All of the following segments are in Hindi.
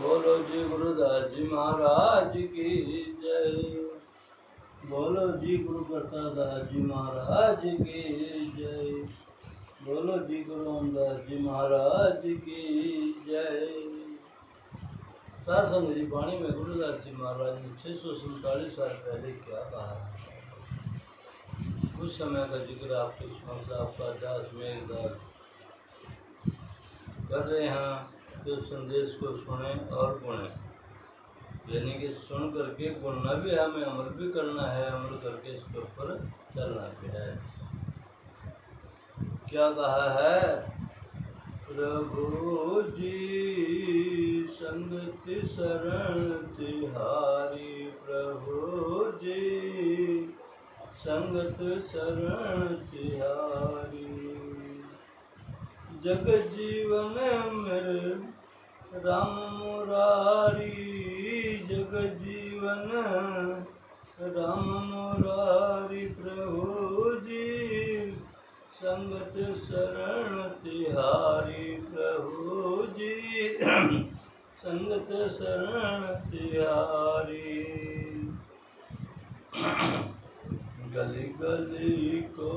बोलो जी गुरुदास जी महाराज की जय। बोलो जी गुरु प्रसाद दास जी महाराज की जय। बोलो जी गुरु रामदास जी महाराज की जय। सासंग जी वाणी में गुरुदास जी महाराज ने 647 साल पहले क्या कहा है, उस समय का जिक्र आपके समक्ष आपका दास मेघदास कर रहे हैं। तो संदेश को सुने और गुणे, यानी कि सुन करके गुणना भी है, हमें अमल भी करना है, अमल करके इसके ऊपर चलना भी है। क्या कहा है, प्रभु जी संगति शरण तिहारी, प्रभु जी संगत शरण तिहारी, जग जीवन मेरे राम मुरारी, जग जीवन राम मुरारी, प्रभु जी संगत शरण तिहारी, प्रभु जी संगत शरण तिहारी। गली गली को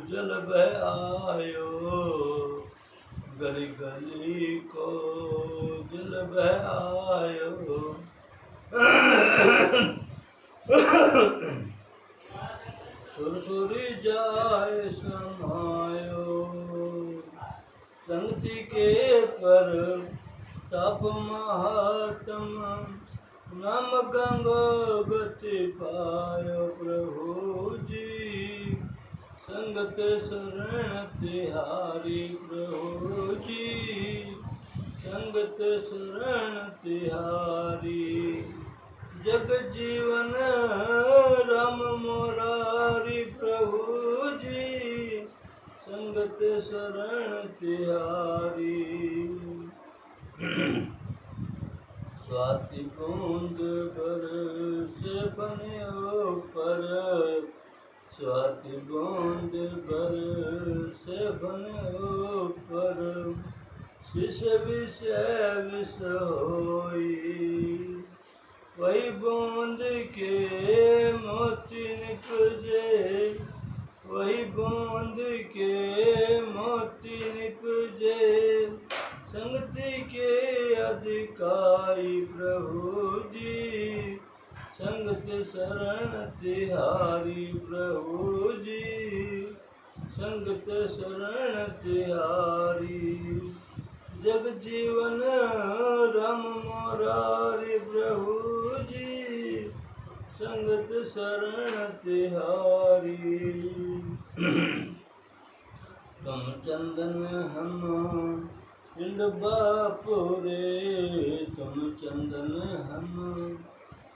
जल बह आयो, गली गली को जल बह आयो, सुरसुरी जाए समायो, संगति के पर तप महात्म, नाम गंगो गति पायो, प्रभु जी संगत शरण तिहारी, प्रभु जी संगत शरण तिहारी, जग जीवन राम मुरारी, प्रभु जी संगत शरण तिहारी। स्वाति बूंद बरसे बन्यो पर, स्वाति बूंद बरसे बन्यो पर, शिष विष विष होई, वही बूंद के मोती निपजे, वही बूंद के मोती निपजे, संगति के अधिकारी, प्रभु जी संगत शरण तिहारी, प्रभु जी संगत शरण तिहारी, जग जीवन राम मुरारी, प्रभु जी संगत शरण तिहारी। तुम चंदन हम पिंड बापुरे, तुम चंदन हम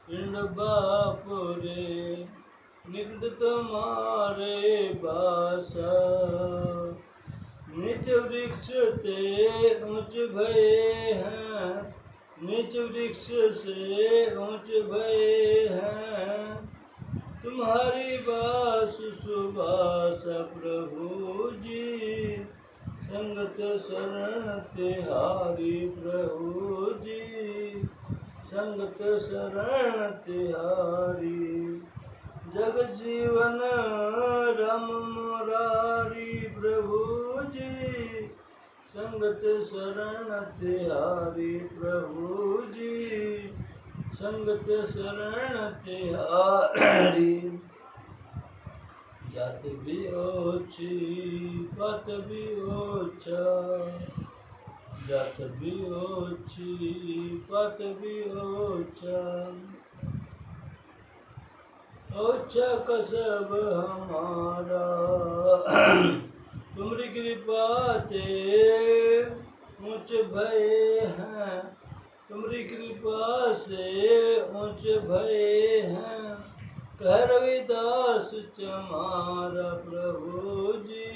पिंड बापुरे, निकट तुम्हारे बासा, निज वृक्ष ते ऊंच भये हैं, निज वृक्ष से ऊंच भये हैं, तुम्हारी बास सुबास, प्रभु जी संगत शरण तिहारी, प्रभु जी संगत शरण तिहारी, जग जीवन राम मुरारी, प्रभु जी संगत शरण तिहारी, प्रभु जी संगत शरण तिहारी, जात भी ओछी पात भी ओछा, जात भी ओछी पात भी ओछा, ओछा कसब हमारा, तुम्हारी कृपा ते ऊंच भये हैं, तुम्हारी कृपा से ऊंच भये हैं, कह रविदास चमारा, प्रभु जी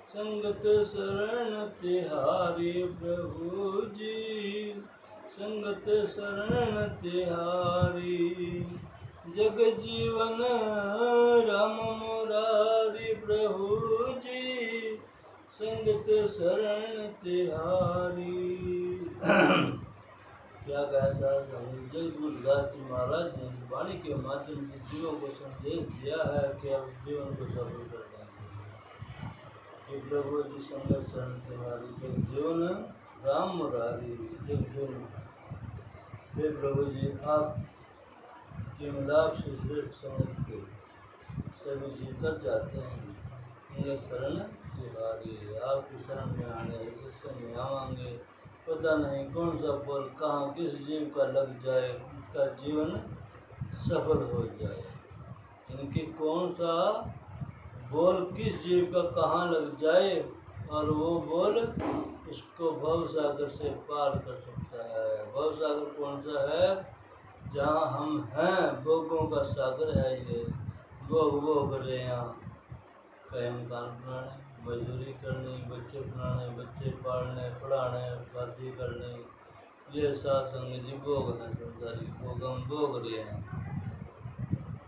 संगत शरण तिहारी, प्रभु जी संगत शरण तिहारी, जग जीवन राम मुरारी, प्रभु जी संगत शरण तिहारी। क्या कहा साहब जगत गुरुदास जी महाराज ने इस वाणी के माध्यम से जीवों को संदेश दिया है कि अब जीवन को सफल करना चाहिए। प्रभु जी संगत शरण तुम्हारी जग जीवन राम मुरारी जग जीवन। हे प्रभु जी आप के मिलाप से श्रेष्ठ संगत से सभी जी तर जाते हैं। संगत शरण तुम्हारी आपकी शरण में आने ऐसे समय आवांगे पता नहीं कौन सा फल कहाँ किस जीव का लग जाए इसका जीवन सफल हो जाए। इनकी कौन सा बोल किस जीव का कहाँ लग जाए और वो बोल उसको भव सागर से पार कर सकता है। भव सागर कौन सा है? जहाँ हम हैं भोगों का सागर है ये। भोग रहे यहाँ कहीं मकान बनाने मजदूरी करनी बच्चे बनाने बच्चे पालने पढ़ाने शादी करने ये सासंग जी भोग हैं संसारिक भोग हम भोग रहे हैं।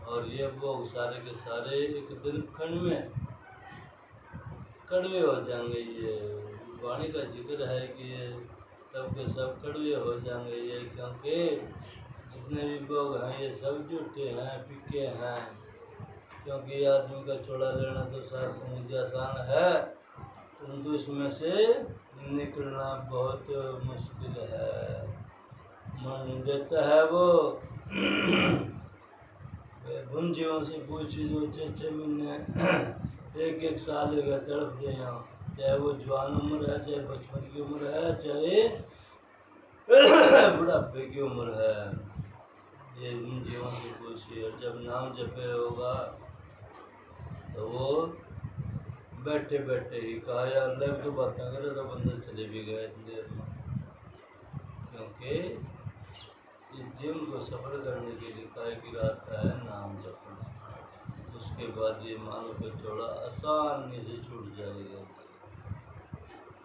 और ये भोग सारे के सारे एक दिन खंड में कड़वे हो जाएंगे। ये वाणी का जिक्र है कि ये सब के सब कड़वे हो जाएंगे ये क्योंकि जितने भी भोग हैं ये सब झूठे हैं पिके हैं। क्योंकि आदमी का चोला लेना तो शास्त्र आसान है परंतु इसमें से निकलना बहुत मुश्किल है। मन देता है वो उन जीवों से पूछी जो 6-6 महीने एक साल हो गया तड़प दे यहाँ चाहे वो जवान उम्र है चाहे बचपन की उम्र है चाहे बुढ़ापे की उम्र है। ये उन जीवों से पूछिए और जब नाम जपे होगा तो वो बैठे बैठे ही कहा यार लग तो बातें करे तो बंदे चले भी गए इतनी देर में। क्योंकि इस जीवन को सफल करने के लिए काय की रास्ता है नाम जपना। उसके बाद ये मानो पे चौड़ा आसानी से छूट जाएगा।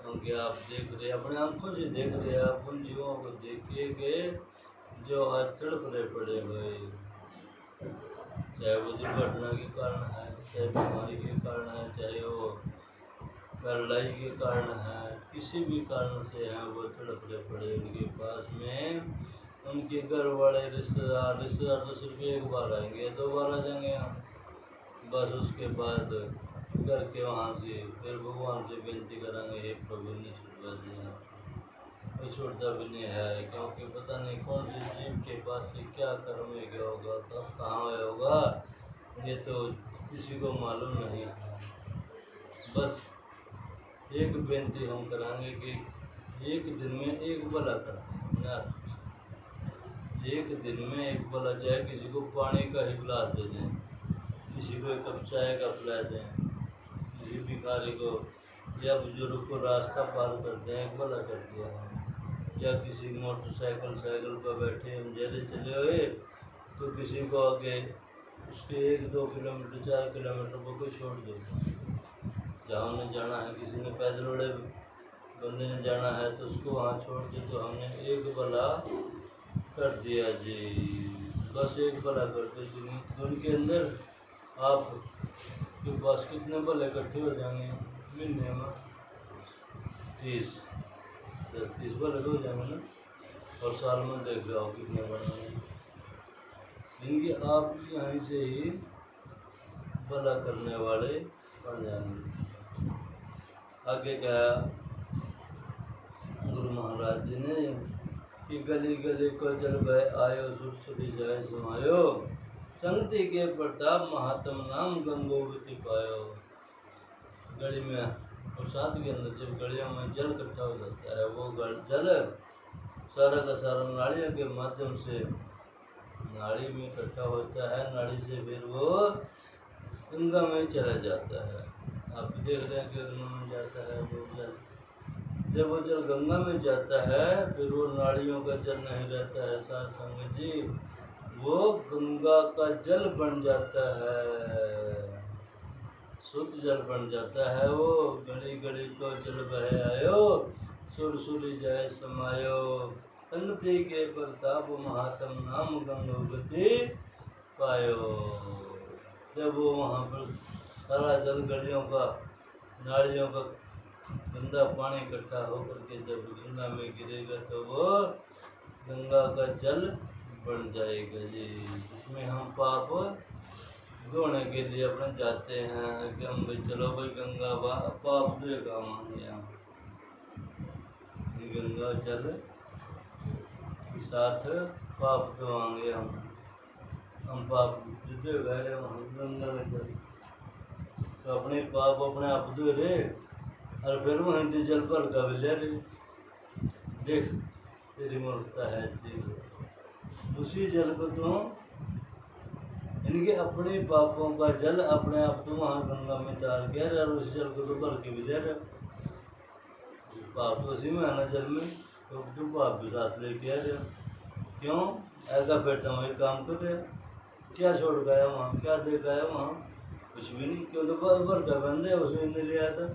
क्योंकि आप देख रहे अपने आंखों से देख रहे आप उन जीवों को देखिए कि जो आज तड़प रहे पड़े हुए चाहे वो दुर्घटना के कारण है चाहे बीमारी के कारण है चाहे वो पैरालाइज के कारण है किसी भी कारण से हैं वो तड़प रहे पड़े उनके पास में उनके घर वाले रिश्तेदार तो सिर्फ एक बार आएंगे 2 बार आ जाएंगे हम बस उसके बाद घर के वहाँ से फिर भगवान से विनती करेंगे हे प्रभु ने छुड़वा दिया कोई छोड़ता भी नहीं है। क्योंकि पता नहीं कौन से जीव के पास से क्या कर्म में गया होगा कब कहाँ होगा ये तो किसी को मालूम नहीं। बस एक बेनती हम कराएंगे कि एक दिन में एक भला करें एक दिन में एक भला चाहे किसी को पानी का ही गिलास दे दें किसी को 1 कप चाय का पिला दें किसी भिखारी को या बुजुर्ग को रास्ता पार कर दें एक भला कर दिया या किसी मोटरसाइकिल साइकिल पर बैठे अंधेरे चले हुए तो किसी को आगे उसके 1-2 किलोमीटर 4 किलोमीटर पर कोई छोड़ दो जहाँ उन्हें जाना है किसी ने पैदल उड़े बंदे ने जाना है तो उसको वहाँ छोड़ दे तो हमने एक भला कर दिया जी। बस एक भला करते दिन के अंदर आप के पास कितने भले इकट्ठे हो जाएंगे महीने में 30 भले हो जाएंगे ना और साल में देख जाओ कितने बनेंगे इनकी आप यहाँ से ही भला करने वाले बन जाएंगे। आगे क्या गुरु महाराज जी ने कि गली गली को जल भय आयो सुर सुरी जाए समायो संगति के प्रताप महात्म नाम गंगोवती पायो। गली में प्रसाद के अंदर जब गलियों में जल इकट्ठा हो जाता है वो जल सारा का सारा नालियों के माध्यम से नाड़ी में इकट्ठा होता है नाड़ी से फिर वो गंगा में चला जाता है। आप देख रहे हैं कि गंगा में जाता है वो जल जब वो जल गंगा में जाता है फिर वो नाड़ियों का जल नहीं रहता है साथ संगत जी वो गंगा का जल बन जाता है शुद्ध जल बन जाता है। वो गली गली को जल बहे आयो सुर सुरी जाए समायो संगति के प्रताप महात्म नाम गंगोवती पायो। जब वो वहाँ पर सारा जल गलियों का नालियों का गंदा पानी इकट्ठा होकर के जब गंगा में गिरेगा तो वो गंगा का जल बन जाएगा जी। इसमें हम पाप धोने के लिए अपने जाते हैं कि हम भाई चलो भाई गंगा पाप धोए काम आएंगे हम। गंगा जल के साथ पाप धोएंगे हम पाप धोते गए वहाँ गंगा का जल, तो अपने पाप अपने आप धो रहे और फिर वहीं से जल भर का भी ले रहे। देख तेरी मूर्खता है जी। उसी जल को तो इनके अपने पापों का जल अपने आप तो वहाँ गंगा में डाल के और उस जल को तो भर के भी ले रहे। पाप तो उसी में आना जल में, तो तुम पाप भी साथ लेके आ रहे हो। क्यों ऐसा बैठा वही काम कर रहे? क्या छोड़ गया वहाँ, क्या देखा है वहाँ? कुछ भी नहीं। क्यों तो भर का बंद है, उसमें नहीं ले आया था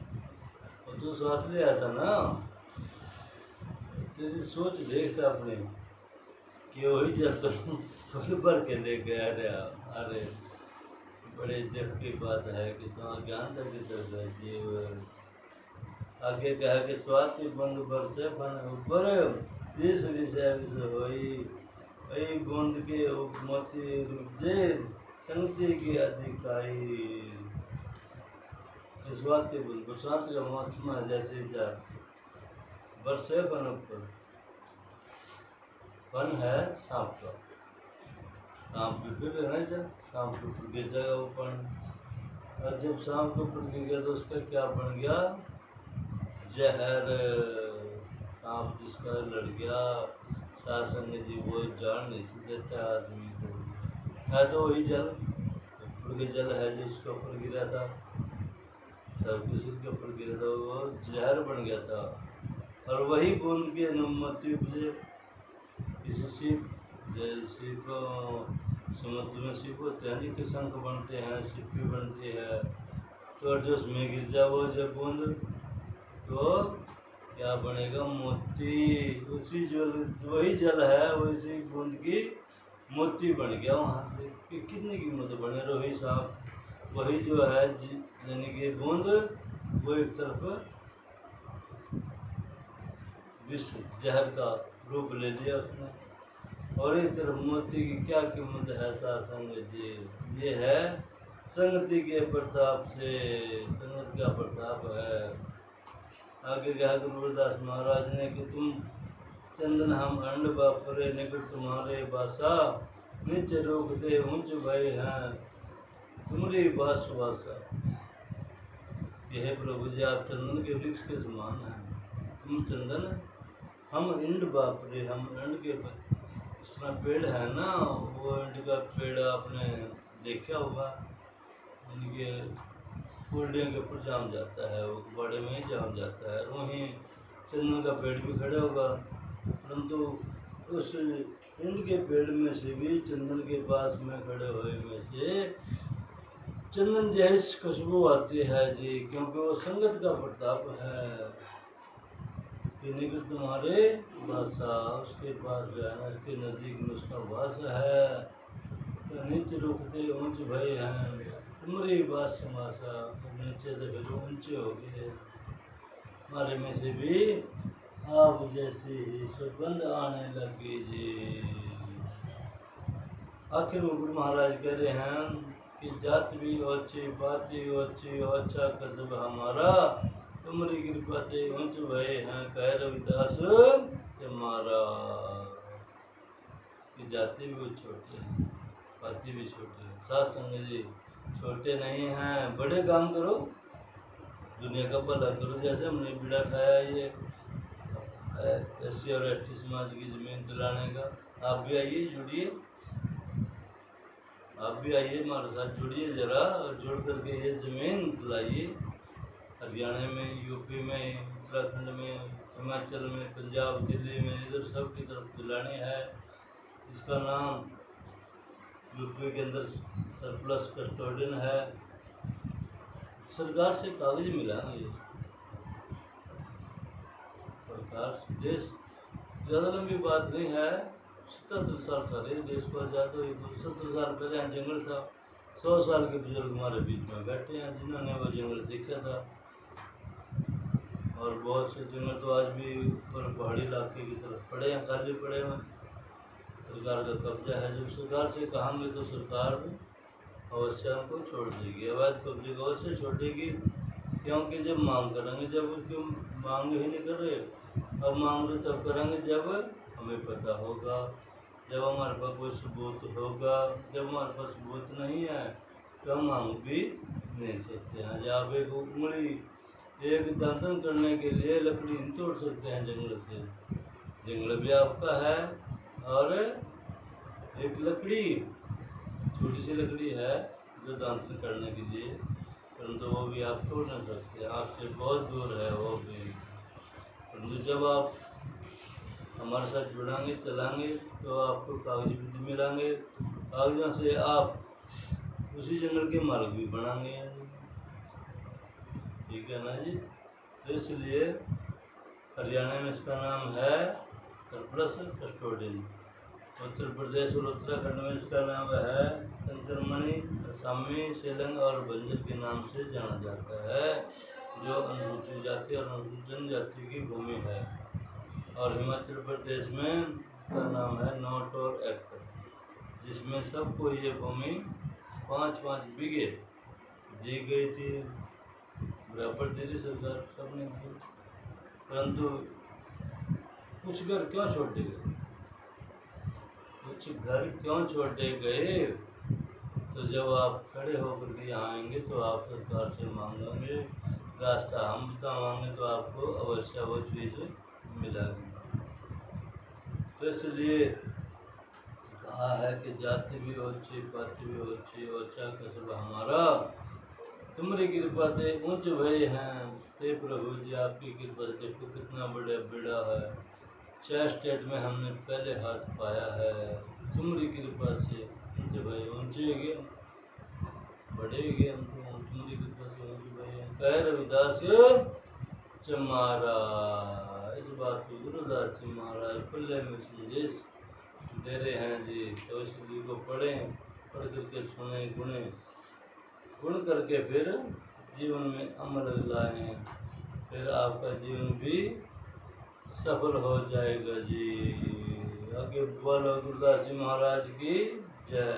और तू साथ ले आया था ना। तेरी सोच देखता अपने कि वही जल तो भर के ले गया। अरे बड़े दुख की बात है कि तुम्हारा ज्ञान तक किधर जीव। आगे कहा कि स्वाति बंद बरसे फन ऊपर तीसरी सहविस होई वही बूंद के मोती जे संगति की अधिकाई। स्वाति बंद बरसात का महात्मा जैसे जा बरसे फन ऊपर, फन है सांप का, सांप भी फिर है जा सांप के ऊपर गिर जाएगा वो पानी। और जब सांप के ऊपर गिर गया तो उसका क्या बन गया? जहर। सांप जिसका लड़ गया शासन जी वो जान नहीं देता आदमी को। है तो वही जल, ऊपर के जल है जो उसके ऊपर गिरा था, सबके सिर के ऊपर गिरा था, वो जहर बन गया था। और वही बूंद की अनुमति उपजे किसी सीप, जैसे को समुद्र में सीप होते हैं जिनके शंख बनते हैं, सिप्पी बनती है, तो जो उसमें गिर जाए वो जब बूंद तो क्या बनेगा? मोती। उसी जल वही जल है, वैसी बूंद की मोती बन गया वहाँ से। कि कितनी कीमत बने रोही साहब, वही जो है यानी कि बूंद वो एक तरफ विष जहर का रूप ले लिया उसने, और एक तरफ मोती की क्या कीमत है सासंग जी। ये है संगति के प्रताप से, संगत का प्रताप है। आगे कहा गुरुदास महाराज ने कि तुम चंदन हम अंड बापरे निकट तुम्हारे बासा नीचे रोकते ऊंच भय हैं तुम्हारी बास वासा। यह प्रभु जी आप चंदन के वृक्ष के समान हैं, तुम चंदन हम इंड बापरे, हम इंड के इसका पेड़ है ना, वो इंड का पेड़ आपने देखा होगा, उनके कोल्डिंग के ऊपर जाम जाता है, वो बड़े में ही जाम जाता है। वहीं चंदन का पेड़ भी खड़ा होगा, परंतु उस इंड के पेड़ में से भी चंदन के पास में खड़े हुए में से चंदन जैसी खुशबू आती है जी, क्योंकि वो संगत का प्रताप है। निकट तुम्हारे भाषा उसके पास जो है ना, उसके नज़दीक में उसका वास है। तो नीचे रुकते ऊंच भय हैं तुम्हारी बात समासा, नीचे से फिर ऊंचे हो गए। हमारे में से भी आप जैसी ही सुगंध आने लगी जी। आखिर में गुरु महाराज कह रहे हैं कि जात भी ओछी बात भी ओछी अच्छा कसब हमारा तुम्हारी कृपा से ऊंच भय हैं कह रविदास तुम्हारा। कि जाति भी छोटे हैं, बाती भी छोटे हैं, साथ संग जी छोटे नहीं हैं। बड़े काम करो, दुनिया का भला करो। जैसे हमने बीड़ा खाया ये SC और ST समाज की ज़मीन दिलाने का, आप भी आइए जुड़िए, आप भी आइए हमारे साथ जुड़िए ज़रा, और जुड़ करके ये ज़मीन दिलाइए। हरियाणा में, यूपी में, उत्तराखंड में, हिमाचल में, पंजाब, दिल्ली में, इधर सब की तरफ दिलानी है। इसका नाम यूपी के अंदर सरप्लस कस्टोडियन है, सरकार से कागज मिला ये, सरकार देश ज़्यादा लंबी बात नहीं है। 77 साल का रहे देश को आज़ाद हुई, 70 साल पहले यहाँ जंगल था। 100 साल के बुजुर्ग हमारे बीच में बैठे हैं जिन्होंने वो जंगल देखा था, और बहुत से जंगल तो आज भी ऊपर पहाड़ी इलाके की तरफ पड़े हैं, खाली पड़े हैं। सरकार का कब्जा है। जब सरकार से कहेंगे तो सरकार अवश्य हमको छोड़ देगी, अवैध कब्जे को अवश्य छोड़ेगी। क्योंकि जब मांग करेंगे, जब उसकी मांग ही नहीं कर रहे, अब मांग तब करेंगे जब हमें पता होगा, जब हमारे पास कोई सबूत होगा। जब हमारे पास सबूत नहीं है तो हम मांग भी नहीं सकते हैं। जब आप एक उंगली, एक दातन करने के लिए लकड़ी नहीं तोड़ सकते हैं जंगल से, जंगल भी आपका है और एक लकड़ी, छोटी सी लकड़ी है जो दातन करने के लिए, परंतु वो भी आप तोड़ नहीं सकते, आपसे बहुत दूर है वो भी। परंतु जब आप हमारे साथ जुड़ेंगे, चलेंगे, तो आपको कागज भी मिलेंगे, कागजों से आप उसी जंगल के मालिक भी बनाएंगे। ठीक है ना जी। तो इसलिए हरियाणा में इसका नाम है सरप्लस कस्टोडियन। उत्तर प्रदेश और उत्तराखंड में इसका नाम है संतरमणि, असमी, सेलंग और बंजर के नाम से जाना जाता है, जो अनुसूचित जाति और अनुसूचित जनजाति की भूमि है। और हिमाचल प्रदेश में इसका नाम है नोट और एक्ट, जिसमें सबको ये भूमि 5-5 बीघे दी गई थी, बराबर दे रही सरकार, सबने दी। परंतु कुछ घर क्यों छोड़े गए, कुछ घर क्यों छोड़े गए? तो जब आप खड़े होकर के यहाँ आएंगे तो आप सरकार से मांगेंगे, रास्ता हम बताएंगे तो आपको अवश्य वो चीज़ मिलेगी। तो इसलिए कहा है कि जाति भी अच्छी, पाति भी अच्छी, अच्छा कसब हमारा, तुम्हारी कृपा से ऊंच भय हैं, ते प्रभु जी आपकी कृपा से देखो कितना बड़ा बेड़ा है, 6 स्टेट में हमने पहले हाथ पाया है, तुम्हारी कृपा से ऊंच भय, ऊंचे गए बड़े गए हम तो, तुम्हारी कृपा से ऊंच भय। कह रविदास चमारा, इस बात को गुरुदास जी महाराज पल्ले में संदेश दे रहे हैं जी। तो इसलिए को पढ़ें, पढ़ करके सुने, गुने, गुण करके फिर जीवन में अमल लाएं, फिर आपका जीवन भी सफल हो जाएगा जी। आगे बोलो गुरुदास जी महाराज की जय,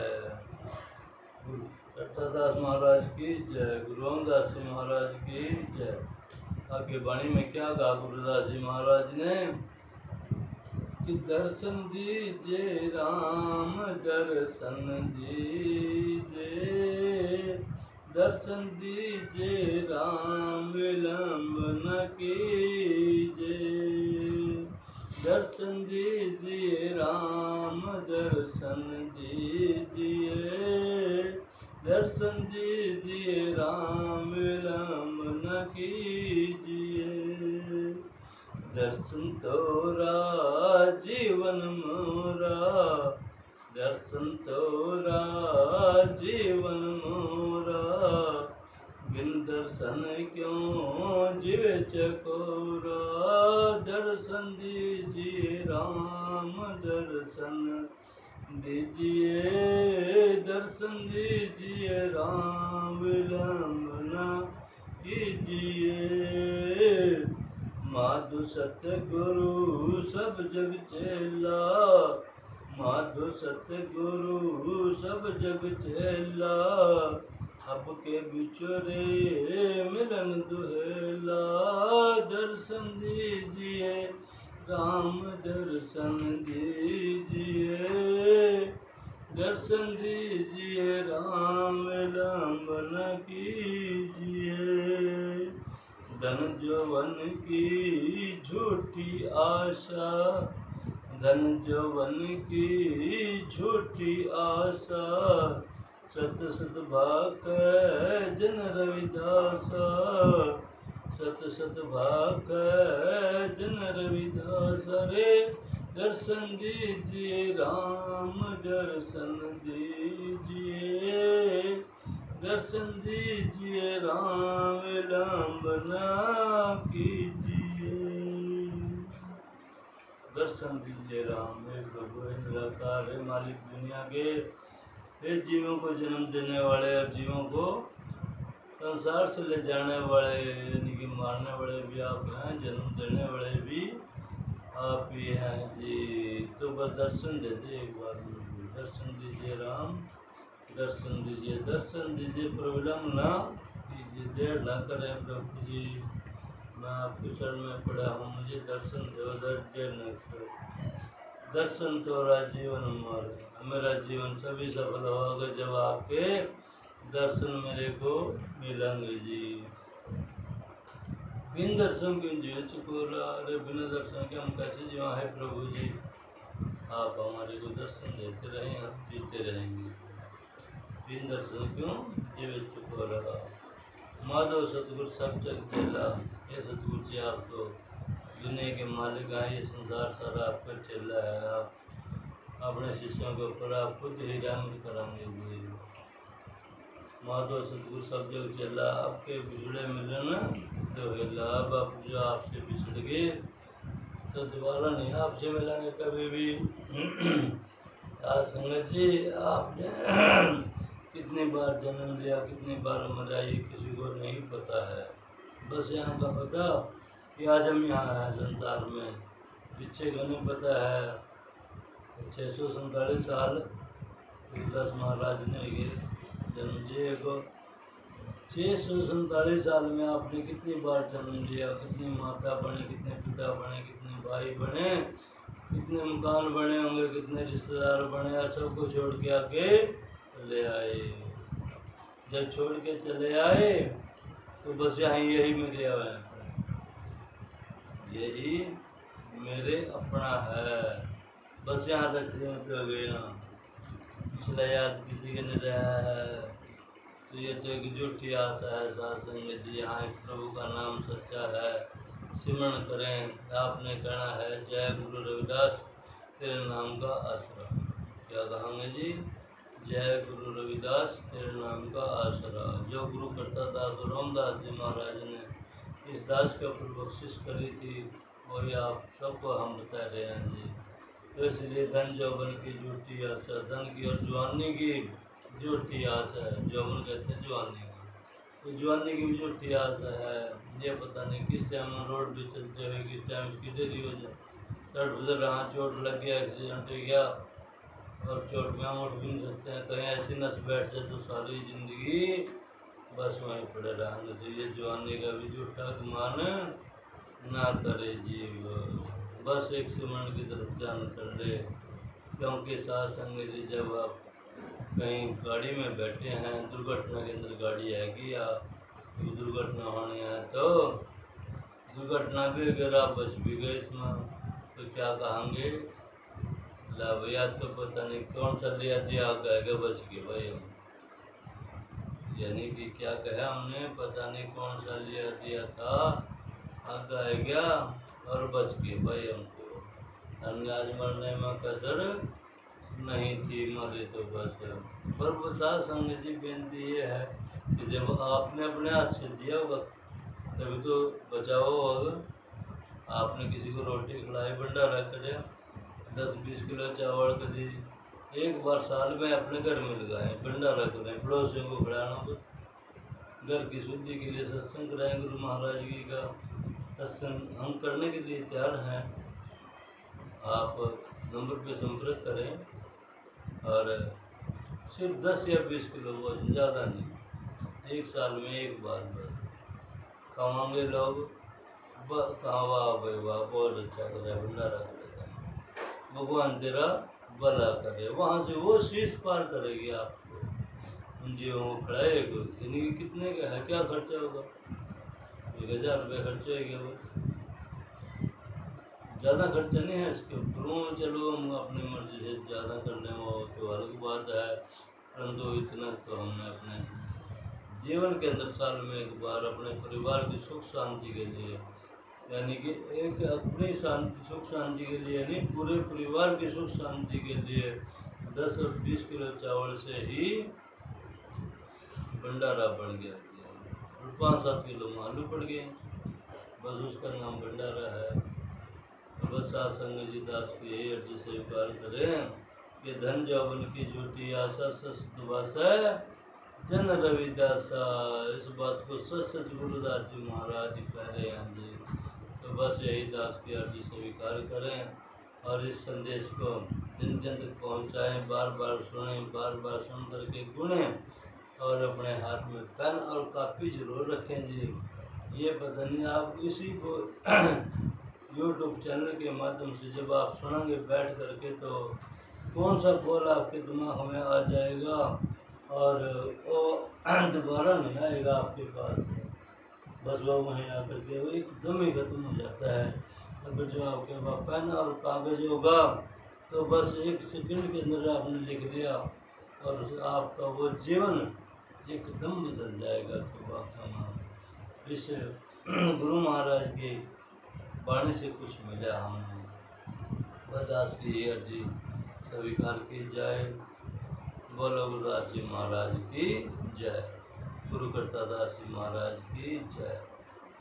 गुरु दत्तादास महाराज की जय, गुरु रामदास जी महाराज की जय। आगे वाणी में क्या कहा गुरुदास जी महाराज ने कि दर्शन दीजिए राम, दर्शन दीजिए, दर्शन दीजिए राम, विलंब न कीजिए, दर्शन दीजिए राम, दर्शन दीजिए, दर्शन दीजिए राम, विलंब न कीजिए, दर्शन तोरा जीवन मोरा, दर्शन तोरा जीवन मोरा, बिन दर्शन क्यों जीवे चकोरा, दर्शन दीजिए राम, दर्शन दीजिए, दर्शन दीजिए राम, विलंब न कीजिए, माधु सतगुरु सब जग चेला, माधु सतगुरु सब जग चेला, अब के बिछोरे मिलन दुहेला, दर्शन दीजिए राम, दर्शन दीजिए, दर्शन दीजिए राम, विलंब न कीजिए, धन जौवन की झूठी आशा, धन जौवन की झूठी आशा, सत सत भाक जन रविदासा, सत सत भाक जन रविदासा रे, दर्शन दीजिए राम, दर्शन दीजिए, दर्शन दीजिए राम, विलंब न कीजिए, दर्शन दीजिए राम। हे प्रभु, हे निराकार, हे मालिक दुनिया के, हे जीवों को जन्म देने वाले और जीवों को संसार से ले जाने वाले, यानी कि मारने वाले भी आप हैं, जन्म देने वाले भी आप ही हैं जी। तो बस दर्शन दे दे एक बार मुझे, दर्शन दीजिए राम, दर्शन दीजिए, प्रॉब्लम ना कीजिए, देर ना करें प्रभु जी, मैं आपके शरण में पड़ा हूँ, मुझे दर्शन दो, देर न करो। दर्शन तो जीवन मेरा जीवन सभी सफल होगा जब आपके दर्शन मेरे को मिलेंगे जी। बिन दर्शन क्यों जियो चुकोला, अरे बिना दर्शन के हम कैसे जीवा है प्रभु जी, आप हमारे को दर्शन देते रहे, हम जीते रहेंगे। बिन दर्शन क्यों जीवे चुकोला, माधव सतगुरु सब जग चेला, ये सतगुरु जी आप तो दुनिया के मालिक हैं, ये संसार सारा आपका चेला है, आप अपने शिष्यों के ऊपर आप खुद ही रहमत कराएंगे जी। माधव सतगुरु सब जग चेला, आपके बिछड़े मिलन तो हेला, अब आप जो आपसे बिछड़ गए तो दोबारा नहीं आपसे मिलेंगे कभी भी। आज संगत जी आपने कितनी बार जन्म लिया, कितनी बार मरा, ये किसी को नहीं पता है। बस यहाँ का पता कि आज हम यहाँ हैं संसार में, पीछे का नहीं पता है। 647 साल दस महाराज ने ये जन्म लिए को, 647 साल में आपने कितनी बार जन्म लिया, कितनी माता बने, कितने पिता बने, कितने भाई बने, कितने मकान बने होंगे, कितने रिश्तेदार बने, और सबको छोड़ के आके चले आए। जब छोड़ के चले आए तो बस यहाँ यही मेरे आए, यही मेरे अपना है, बस यहाँ तक सीमित हो गया। पिछला याद किसी के नहीं रहा है, तो ये तो एक झूठी आशा है। साथ संगत जी यहाँ एक प्रभु का नाम सच्चा है, सिमरण करें। आपने कहना है जय गुरु रविदास तेरे नाम का आसरा, क्या कहेंगे जी, जय गुरु रविदास तेरे नाम का आसरा। जो गुरु करता दास रामदास जी महाराज ने इस दास के ऊपर बख्शिश करी थी, वही आप सबको हम बता रहे हैं जी। तो इसलिए धन जौवन की झूठी आशा, धन की और जवानी की झूठी आशा है, जौवन कहते हैं जवानी की, तो जवानी की भी झूठी आशा है। ये पता नहीं किस टाइम रोड पे चलते हुए किस टाइम इसकी देरी हो जाए, सड़क गुजर रहा, चोट लग गया, एक्सीडेंट हो गया, और चोट में हम उठ भी नहीं सकते हैं, कहीं ऐसी नस बैठ जाए तो सारी जिंदगी बस वहीं पड़े रहेंगे। तो ये जवानी का भी झूठा गुमान ना करे जीव, बस एक सिमरण की तरफ ध्यान कर ले। क्योंकि साथ संगत जी जब आप कहीं गाड़ी में बैठे हैं, दुर्घटना के अंदर गाड़ी आएगी या दुर्घटना होनी है, तो दुर्घटना भी अगर आप बच भी गए इसमें तो क्या कहेंगे, ला भैया तो पता नहीं कौन सा लिया दिया कहेगा बच के भाई हम, यानी कि क्या कहा हमने, पता नहीं कौन सा लिया दिया था, आग आ गया और बच के भाई हमको, हमने आज मरने में कसर नहीं थी, मरे तो बस। पर वो साथ संगत जी बेनती ये है कि जब आपने अपने हाथ से दिया होगा तभी तो बचाओ होगा। आपने किसी को रोटी खिलाई, भंडारा करे, 10-20 किलो चावल कर दी, एक बार साल में अपने घर में लगाएं, भंडारा करें, पड़ोसियों को खिलाना, बस घर की शुद्धि के लिए सत्संग कराएं। गुरु महाराज जी का सत्संग हम करने के लिए तैयार हैं, आप नंबर पे संपर्क करें, और सिर्फ 10 या 20 किलो, बहुत ज़्यादा नहीं, एक साल में एक बार बस खावाएंगे लोग, कहाँ वाह भाई वाह, बहुत अच्छा करे, भंडारा करेगा, भगवान तेरा भला करे, वहाँ से वो शीश पार करेगी आपको। उन जीवों को खड़ाएगा, यानी कितने का है, क्या खर्चा होगा, 1000 रुपये खर्चा है क्या, बस ज़्यादा खर्चा नहीं है इसके ऊपर। चलो हम अपनी मर्जी से ज़्यादा करने वो तो अलग बात है, परंतु इतना तो हमने अपने जीवन के अंदर साल में एक बार अपने परिवार की सुख शांति के लिए, यानी कि एक अपनी शांति सुख शांति के लिए नहीं, पूरे परिवार की सुख शांति के लिए 10 और 20 किलो चावल से ही भंडारा बढ़ गया और 5-7 किलो आलू पड़ गए, बस उसका नाम भंडारा है। बस आसंग जी दास की यही अर्जी स्वीकार करें कि धन जौवन की झूठी आशा सच दुभाषा जन रविदासा, इस बात को सच सच गुरुदास जी महाराज कह रहे हैं जी। तो बस यही दास की अर्जी स्वीकार करें और इस संदेश को जन जन तक पहुँचाएँ, बार बार सुनें, बार बार सुन करके गुनें और अपने हाथ में पेन और कापी जरूर रखें जी। ये पता नहीं आप इसी को यूट्यूब चैनल के माध्यम से जब आप सुनेंगे बैठ करके तो कौन सा बोल आपके दिमाग में आ जाएगा और वो दोबारा नहीं आएगा आपके पास, बस वो वहीं आकर के वो एकदम ही खत्म हो जाता है। अगर जो आपके पास पेन और कागज़ होगा तो बस एक सेकंड के अंदर आपने लिख दिया और आपका वो जीवन एकदम बदल जाएगा। कि वाकई इस गुरु महाराज की वाणी से कुछ मिला हमने, बदास की अर्जी स्वीकार की जाए। बोलो गुरुदास जी महाराज की जय, गुरु करता दास जी महाराज की जय,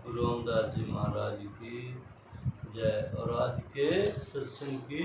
गुरु रामदास जी महाराज की जय और आज के सत्संग की